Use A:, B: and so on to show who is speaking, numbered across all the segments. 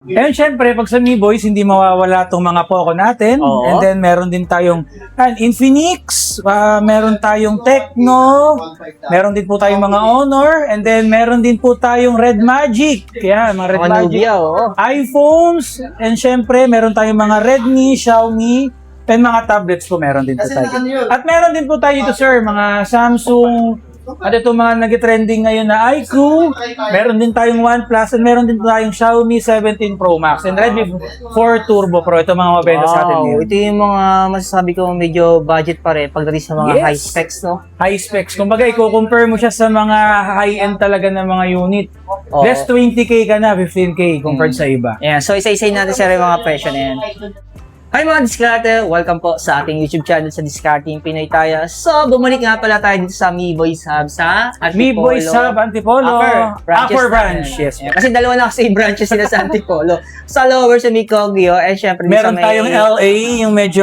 A: And syempre, pag sa Mi Boys, hindi mawawala itong mga Poco natin.
B: Oo.
A: And then, meron din tayong Infinix, meron tayong Tecno, meron din po tayong mga Honor, and then meron din po tayong Red Magic. Kaya, mga Red
B: Mga
A: Magic.
B: Nubia, oo.
A: iPhones, and syempre, meron tayong mga Redmi, Xiaomi, and mga tablets po meron din po tayo. At meron din po tayo dito, sir, mga Samsung, at itong mga nag-trending ngayon na iQ, meron din tayong OnePlus, and meron din tayong Xiaomi 17 Pro Max, and Redmi 4 Turbo Pro. Ito mga mabenta sa atin ngayon.
B: Ito yung mga masasabi ko medyo budget pa rin pagdating sa mga
A: Yes.
B: high specs, no?
A: High specs. Kumbaga, i-compare mo siya sa mga high-end talaga ng mga unit.
B: Oo.
A: Less 20k ka na, 15k compared sa iba.
B: Ayan, so isa-isayin natin sa mga presyo na yan. Hi mga diskarte! Welcome po sa ating YouTube channel sa Discarding Pinoy tayo. So, bumalik nga pala tayo dito sa Mi Boys Hub sa
A: Mi Boys Hub, Antipolo. Upper branch. Yes.
B: Ayan, kasi dalawa na kasi branches sila sa Antipolo. Sa lower sa Micogio, and syempre
A: Meron
B: sa may...
A: tayong LA, yung medyo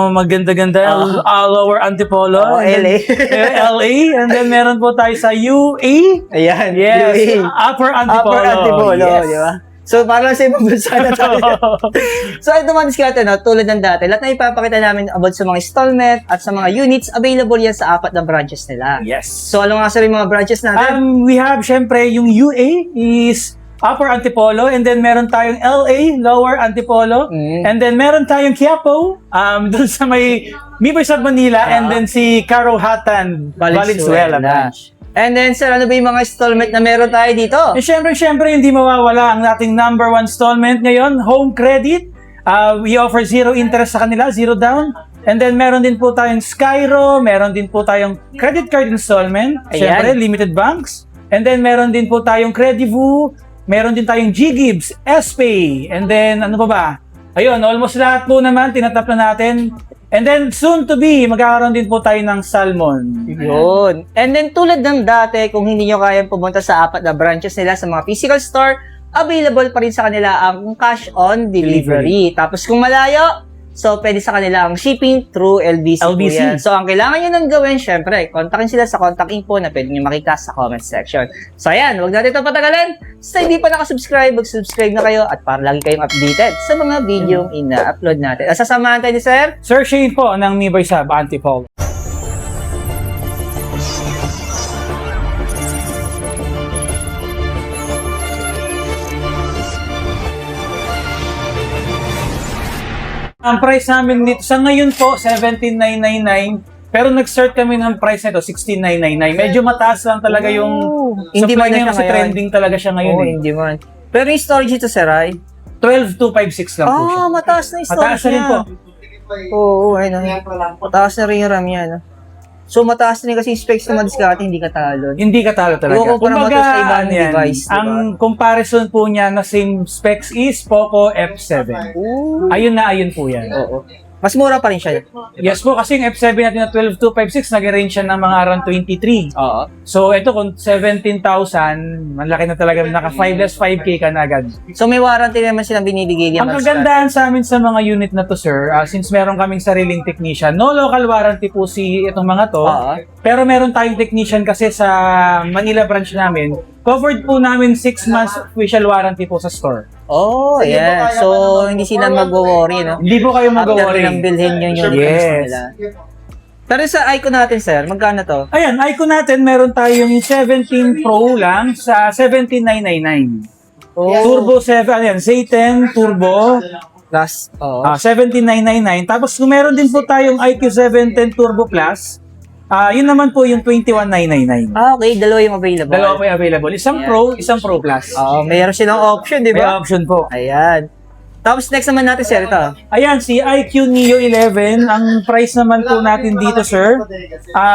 A: maganda-ganda, Lower Antipolo.
B: Oh,
A: And
B: LA.
A: then, LA. And then meron po tayo sa UA.
B: Ayan,
A: Yes.
B: UAE.
A: Upper Antipolo.
B: Upper Antipolo,
A: Yes.
B: di ba? So, parang sa ibang bansa na tayo. So, ito mga diskarte, no? Tulad ng dati, lahat na ipapakita namin about sa mga installment at sa mga units, available yan sa apat na branches nila.
A: Yes.
B: So, ano nga sa rin mga branches natin?
A: We have, syempre, yung UA is Upper Antipolo, and then meron tayong LA, Lower Antipolo, and then meron tayong Quiapo, dun sa may Mi Boys Hub Manila, and then si Carohatan, Valenzuela branch.
B: And then, sir, ano ba yung mga installment na meron tayo dito?
A: Eh, syempre, hindi mawawala ang ating number 1 installment ngayon, home credit. We offer 0 interest sa kanila, 0 down. And then, meron din po tayong Skyro, meron din po tayong credit card installment, syempre, limited banks. And then, meron din po tayong Credivu, meron din tayong G-Gibbs, S-Pay, and then, ano pa ba? Ayun, almost lahat po naman, tinatap na natin. And then, soon to be, magkakaroon din po tayo ng Salmon.
B: Yun. And then, tulad ng dati, kung hindi nyo kayang pumunta sa apat na branches nila sa mga physical store, available pa rin sa kanila ang cash on delivery. Tapos, kung malayo, so, pwede sa kanila ang shipping through LBC. Po yan. So, ang kailangan nyo nang gawin, syempre, kontakin sila sa contact info na pwede nyo makita sa comment section. So, ayan, huwag natin ito patagalin. Sa hindi pa nakasubscribe, mag-subscribe na kayo at para lagi kayong updated sa mga video ina-upload natin. At sasamahan tayo ni Sir?
A: Sir Shane po ng Mi Boys Hub, Antipolo. Ang price namin dito, sa ngayon po, 17,999. Pero nag-start kami ng price nito, 16,999. Medyo mataas lang talaga yung
B: Hindi
A: supply
B: man
A: ngayon
B: siya
A: kasi
B: ngayon.
A: trending talaga siya ngayon
B: Oo,
A: eh.
B: hindi man. Pero yung storage ito, Sir, ay?
A: 12,256 lang po siya.
B: Mataas na yung storage
A: Mataas na rin po.
B: Oo, ayun. Mataas na rin yung RAM yan. So, mataas na rin kasi yung specs ng mga diskarte, hindi katalo.
A: Hindi katalo talaga.
B: Kukumpara mo to sa ibang device, diba?
A: Ang comparison po niya na same specs is Poco F7.
B: Ooh.
A: Ayun na ayun po yan.
B: Oo. Mas mura pa rin siya.
A: Yes po, kasi yung F7 natin na 12,256, nag-range siya ng mga around 23.
B: Oo.
A: So, ito kung 17,000, malaki na talaga, naka 5 less 5K ka na agad.
B: So, may warranty naman silang binibigay diyan.
A: Ang kagandahan sa amin sa mga unit na to, sir, since meron kaming sariling technician, no local warranty po itong mga to,
B: Oo.
A: pero meron tayong technician kasi sa Manila branch namin, covered po namin 6 months official warranty po sa store.
B: Oh, yeah. So, hindi sila mag-worry, no?
A: Hindi po kayo mag-worry.
B: After nilang bilhin yun yung
A: Yes.
B: nila. Pero sa icon natin, sir, magkano to?
A: Ayan, icon natin, meron tayong 17 Pro lang sa 17,999.
B: Oh.
A: Turbo 7, ayan, Z10 Turbo,
B: Plus, oo.
A: 17,999. Tapos kung meron din po tayong IQ 710 Turbo Plus, yun naman po yung 21,999.
B: Okay, dalawa yung available.
A: Dalawa po yung available. Isang Pro, isang Pro Plus.
B: Oo, mayroon silang option, di
A: May
B: ba?
A: option po.
B: Ayan. Tapos next naman natin, sir, ito.
A: Ayan, si IQ Neo 11, ang price naman po natin dito, sir,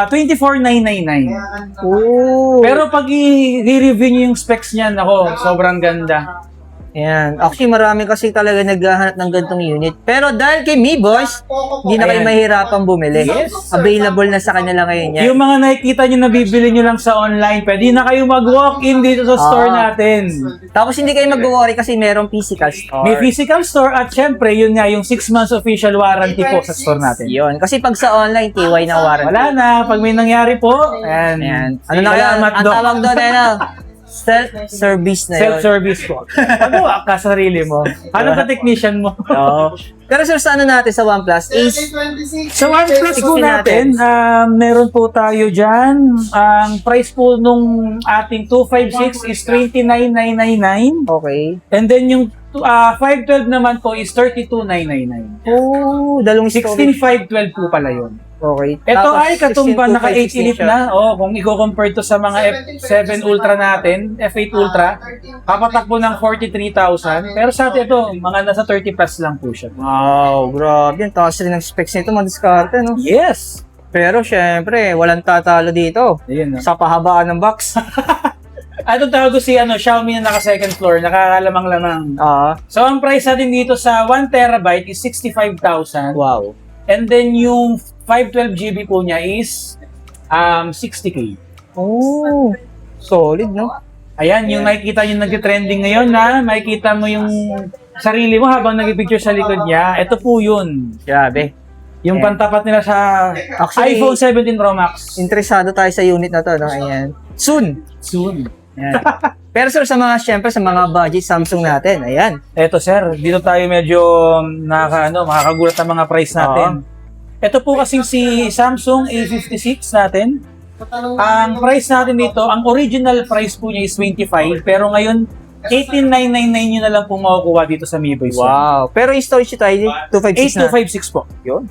A: 24,999.
B: Ooh.
A: Pero pag i-review nyo yung specs niyan, ako, sobrang ganda.
B: Ayan. Actually, marami kasi talaga naghahanap ng gantong unit. Pero dahil kay Mi Boys, hindi na kayo
A: Ayan.
B: mahirapang bumili.
A: Yes.
B: Available na sa kanila ngayon yan.
A: Yung mga nakikita nyo na bibili nyo lang sa online, pwede na kayo mag-walk-in dito sa store natin.
B: Tapos hindi kayo mag-worry kasi merong physical store.
A: May physical store at syempre, yun nga, yung 6 months official warranty po sa store natin.
B: Yun. Kasi pag sa online, TY na warranty.
A: Wala na, pag may nangyari po, ayan.
B: Ayan. Ano na kaya?
A: Salamat,
B: Ang
A: Doc.
B: tawag doon, ano? Self-service na yun.
A: Self-service po. Magawa ka sa sarili mo. Ano ka technician mo?
B: Oo. Pero sir, sa ano natin sa OnePlus? Ace
A: Sa OnePlus po
B: 16
A: natin, meron po tayo dyan. Ang price po nung ating 256 is 29,999.
B: Okay.
A: And then yung 512 naman po is 32,999.
B: Oh, dalawang storage.
A: 16,512 po pala yun.
B: Okay.
A: Ito
B: Tapos,
A: ay katumba
B: 16,256
A: naka 8 elite
B: siya.
A: na. Oh, kung i-compare to sa mga F7 Ultra natin, F8 Ultra, papatakbo ng 43,000. Pero sa atin ito, mga nasa 30 plus lang po siya.
B: Wow, grabe. Ang taas rin ng specs nito, madiskarte, no?
A: Yes!
B: Pero syempre, walang tatalo dito.
A: Ayun.
B: Sa pahabaan ng box.
A: Itong tawag ko si Xiaomi na naka second floor, nakakalamang-lamang. So ang price natin dito sa 1 terabyte is 65,000.
B: Wow.
A: And then yung 512 GB po niya is 60K.
B: Oh, solid, no?
A: Ayan, yung nakikita yung nag-trending ngayon na makikita mo yung sarili mo habang nag-picture sa likod niya. Ito po yun.
B: Grabe.
A: Yung pantapat nila sa
B: Actually,
A: iPhone 17 Pro Max.
B: Interesado tayo sa unit na to, no? Ayan. Soon.
A: Soon.
B: Ayan. Pero sir, syempre sa mga budget Samsung natin, ayan.
A: Eto sir, dito tayo medyo makakagulat ang mga price natin. Ito po kasing si Samsung A56 natin. Ang price natin dito, ang original price po niya is 25, pero ngayon 18,999 nyo na lang po makukuha dito sa Mi Boy Store.
B: Wow. Pero yung storage nyo tayo, 256 na.
A: 8256 po.
B: Yun.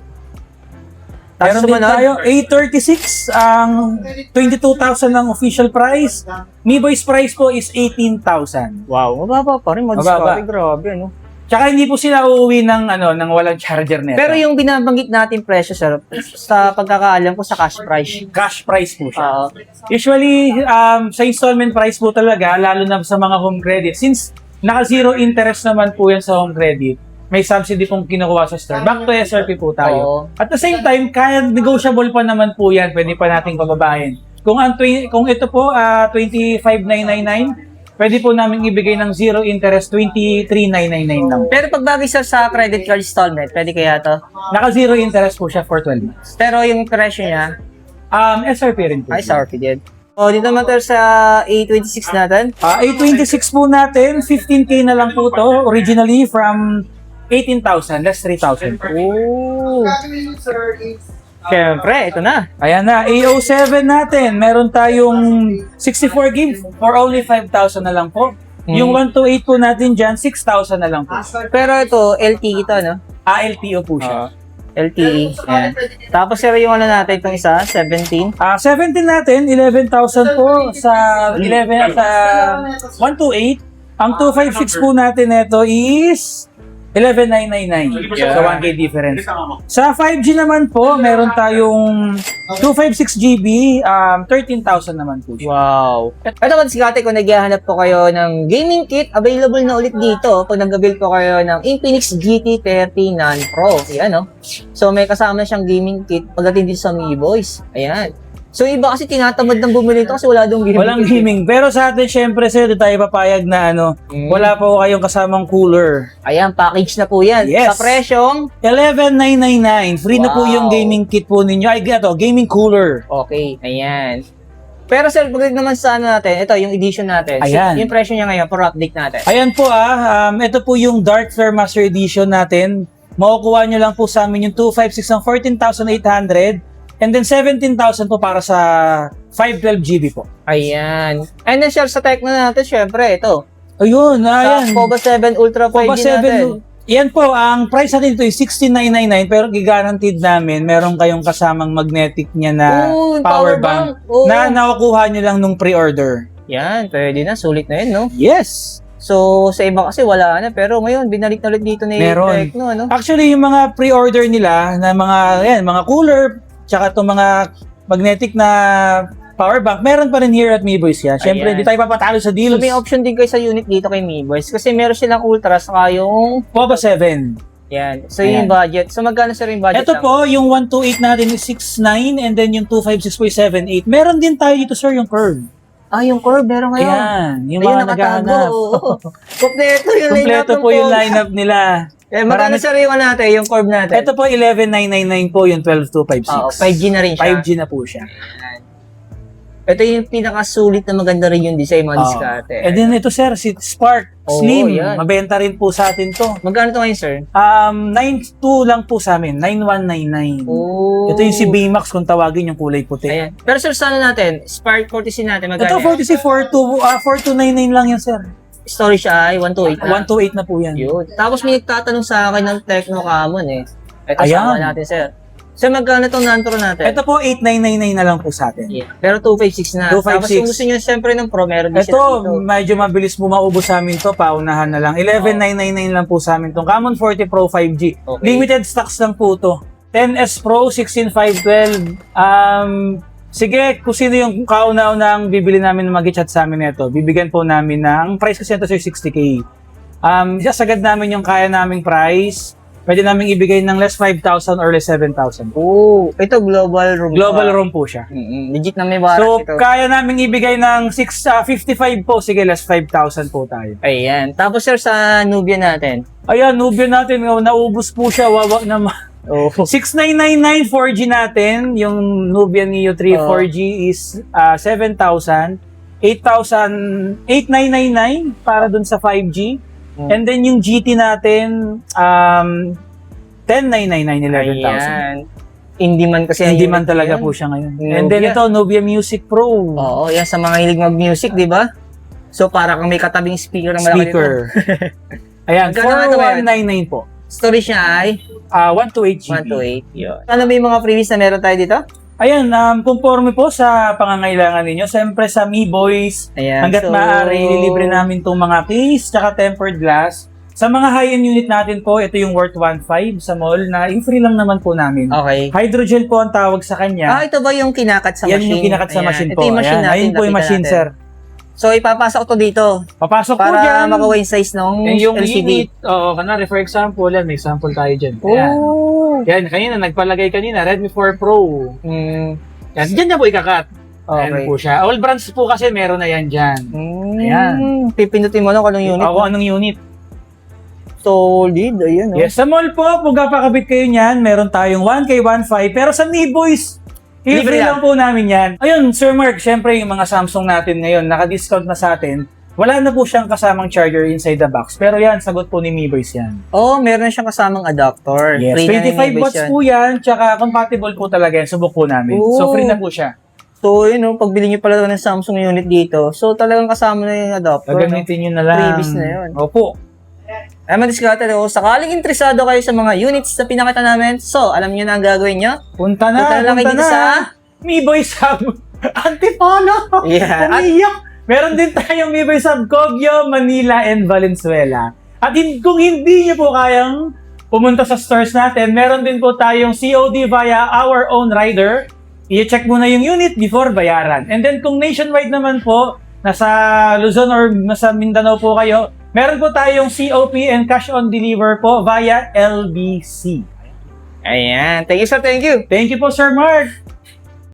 A: Meron din
B: sumunod?
A: tayo, A36, ang 22,000 ang official price. Mi Boy's price po is 18,000.
B: Wow, mababa pa rin.
A: Mababa.
B: Grabe, no?
A: Tsaka hindi po sila uuwi ng ng walang charger nito.
B: Pero yung binabanggit natin presyo, sir, sa pagkakaalam ko sa cash price.
A: cash price po siya.
B: Oo.
A: Usually, sa installment price po talaga, lalo na sa mga home credit, since naka-zero interest naman po yan sa home credit, may subsidy pong kinukuha sa store. Back to SRP po tayo.
B: Oo.
A: At the same time, kaya negotiable pa naman po yan, pwede pa nating pababahin. Kung ito po, 25,999, pwede po namin ibigay ng zero interest, 23,999 lang.
B: Pero pag bagay sa credit card installment, pwede kaya to?
A: Naka-zero interest po siya for 12 months.
B: Pero yung presyo niya,
A: SRP rin po.
B: ay, SRP din. O, dito naman tayo sa A26 natin.
A: A26 po natin, 15K na lang po to. Originally from 18,000, less 3,000.
B: Oh. Siyempre, ito na.
A: Ayan na, A07 natin, meron tayong 64 GB for only 5,000 na lang po. Yung 128 po natin dyan, 6,000 na lang po.
B: Pero ito, LTE ito, no?
A: LTO po siya.
B: LTE. Ayan. Tapos sir, yung ano natin, itong isa, 17.
A: 17 natin, 11,000 po sa 128. Ang 256 po natin ito is 11,999. So 1K difference. Sa 5G naman po, meron tayong 256 GB, 13,000 naman po siya.
B: Wow. Ito kasi kate, kung naghahanap po kayo ng gaming kit, available na ulit dito pag nag-build po kayo ng Infinix GT30 Non Pro. Ayan, no? So may kasama siyang gaming kit pagdating dito sa Mi Boys. Ayan. So iba kasi tinatamad ng bumili ito kasi wala dong gaming
A: Walang
B: kit.
A: gaming. Pero sa atin, syempre, sir, doon tayo papayag na wala po kayong kasamang cooler.
B: Ayan, package na po yan.
A: Yes.
B: Sa presyong,
A: 11,999. Free na po
B: Wow.
A: yung gaming kit po ninyo. Ay, ito, gaming cooler.
B: okay. Ayan. Pero sir, pag naman sa ano natin, ito yung edition natin.
A: Ayan.
B: Yung presyo niya ngayon, for update natin.
A: Ayan po ito po yung Dark Flare Master Edition natin. Makukuha nyo lang po sa amin yung 256 ng 14,800 and then 17,000 po para sa 512 GB po.
B: Ayan. And then sir, sa Tecno natin, syempre, ito.
A: Ayun,
B: Sa
A: ayan.
B: Poco 7 Ultra 5G
A: Poco
B: natin.
A: 7, yan po, ang price natin ito is 16,999 pero gigarantid namin, meron kayong kasamang magnetic niya na
B: Oo,
A: power bank
B: Oo.
A: na nakukuha nyo lang nung pre-order.
B: Yan, pwede na. Sulit na yun, no?
A: Yes!
B: So, sa iba kasi wala na. Pero ngayon, binalik na ulit dito ni
A: Meron.
B: Tecno, ano?
A: Actually, yung mga pre-order nila na mga cooler, tsaka itong mga magnetic na power bank, meron pa rin here at Mi Boys yan. Siyempre,
B: Ayan.
A: hindi tayo papatalo sa
B: So,
A: deals.
B: may option din kayo sa unit dito kay Mi Boys. Kasi meron silang Ultra saka yung...
A: Poco 7.
B: Yan. So, yung budget. So, magkano sir yung budget?
A: Ito po, yung 128 natin is 6.9 and then yung 256 po is 7.8. Meron din tayo dito, sir, yung curve.
B: Yung curve, meron ngayon.
A: Ayan, yung
B: Ayun,
A: mga naghahanap.
B: oo. Kompleto yung
A: Kompleto po yung lineup nila.
B: Magkano sir yung natin, yung curve natin?
A: Ito po, 11,999 po yung 12,256.
B: 5G na rin siya.
A: 5G na po siya.
B: Ito yung pinakasulit na maganda rin yung design mga
A: Oo.
B: diskarte.
A: And then ito sir, si Spark
B: Oo,
A: Slim.
B: yan.
A: Mabenta rin po sa atin to.
B: Magkano ito ngayon, sir?
A: 9.2 lang po sa amin, 9,199.
B: Oh.
A: Ito yung si Baymax kung tawagin yung kulay puti.
B: Ayan. Pero sir, sana natin, Spark courtesy natin,
A: Ito
B: magkano?
A: 40 4299 lang yan sir.
B: Story siya ay 128 na.
A: 128 na po yan.
B: Yun. Tapos may nagtatanong sa akin ng Tecno Common eh. Ito
A: Ayan.
B: sama natin, sir. Sir, magkano itong Nantro natin?
A: Ito po 8999 na lang po sa atin.
B: Yeah. Pero 256 na.
A: 256.
B: Tapos kung gusto nyo siyempre ng Pro, meron din
A: Ito,
B: sila dito.
A: medyo mabilis po maubos sa amin to, paunahan na lang. 11,999 lang po sa amin tong Common 40 Pro 5G.
B: Okay.
A: Limited stocks lang po to. 10S Pro, 16,512. Sige, kung sino yung kauna-unang bibili namin ng mag-chat sa amin nito, bibigyan po namin ng price kasi ito sa 60K. Sagad namin yung kaya naming price. Pwede namin ibigay ng less 5,000 or less 7,000.
B: Oh, ito global room.
A: Global room po siya.
B: Legit na may warranty
A: So,
B: ito.
A: kaya namin ibigay ng 55 po. Sige, less 5,000 po tayo.
B: Ayan. Tapos sir, sa Nubia natin.
A: Ayan, Nubia natin, naubos po siya, wawa naman.
B: Oh.
A: 6999 4G natin, yung Nubia Neo 3
B: Oh.
A: 4G is 7,000. 8,999 para dun sa 5G. And then yung GT natin, 10,999, 11,000.
B: Ayan. Hindi man kasi
A: Hindi
B: ang
A: man
B: unit
A: talaga
B: yan.
A: po siya ngayon.
B: Nubia.
A: And then ito, Nubia Music Pro.
B: Oo, yan sa mga hilig mag-music, di ba? So, para kang may katabing speaker na malaki
A: Speaker. Ayan,
B: Magkano nga ito ngayon?
A: 4199 po.
B: Story siya ay
A: 128 GB.
B: 128. Yun. Ano ba yung mga freebies na meron tayo dito?
A: Ayan, conforme po sa pangangailangan ninyo. Siyempre sa Mi Boys,
B: Ayan.
A: hanggat maaari, ililibre namin itong mga case tsaka tempered glass. Sa mga high-end unit natin po, ito yung worth 1.5 sa mall na free lang naman po namin.
B: Okay.
A: Hydrogel po ang tawag sa kanya.
B: Ito ba yung kinakat sa
A: Yan
B: machine?
A: yung kinakat sa
B: Ayan.
A: machine
B: Ito
A: po.
B: yung machine
A: Ayan,
B: natin.
A: ayun po yung
B: nakita
A: machine,
B: natin.
A: sir.
B: So, ipapasok ko dito
A: Papasok po
B: para
A: dyan.
B: makuha yung size ng
A: Yung
B: LCD.
A: unit, kanari, for example, yan, may sample tayo dyan. Ayan.
B: Oh.
A: Yan, kanina, nagpalagay kanina, Redmi 4 Pro. Yan, dyan na po ikakat. Ayan
B: Okay.
A: po siya. All brands po kasi meron na yan dyan. Ayan.
B: Pipindutin mo kung anong unit.
A: Ako, anong unit?
B: Solid. Ayan. Oh.
A: Yes, sa mall po, pag kapakabit kayo niyan, meron tayong 1K, 1.5. Pero sa Mi Boys,
B: Libre
A: libre lang po namin yan. Ayun, Sir Mark, syempre yung mga Samsung natin ngayon, naka-discount na sa atin. Wala na po siyang kasamang charger inside the box. Pero yan, sagot po ni Mi Boys yan.
B: Oh, meron siyang kasamang adapter.
A: Yes,
B: Free na yung
A: 25
B: Nibus
A: watts
B: yan.
A: po yan, tsaka compatible po talaga yan. Subok po namin. So,
B: Oh.
A: free na po siya.
B: So, yun, pag bili nyo pala ng Samsung unit dito, so talagang kasama na yung adapter. No?
A: Gagamitin nyo na lang.
B: Freebies na yun.
A: Opo.
B: Ay, madiskarte ko. Sakaling interesado kayo sa mga units na pinakita namin, so, alam nyo na ang gagawin nyo.
A: Punta na,
B: Punta na lang kayo
A: punta
B: dito
A: na.
B: sa...
A: Mi Boys Hub. Antipolo.
B: Yeah. At,
A: Umiyak! Meron din tayong Mi Boys Hub, Cogyo, Manila, and Valenzuela. At kung hindi nyo po kayang pumunta sa stores natin, meron din po tayong COD via our own rider. I-check muna yung unit before bayaran. And then kung nationwide naman po, nasa Luzon or nasa Mindanao po kayo, meron po tayong COP and cash on deliver po via LBC.
B: ayan. Thank you, sir. Thank you.
A: Thank you po, Sir Mark!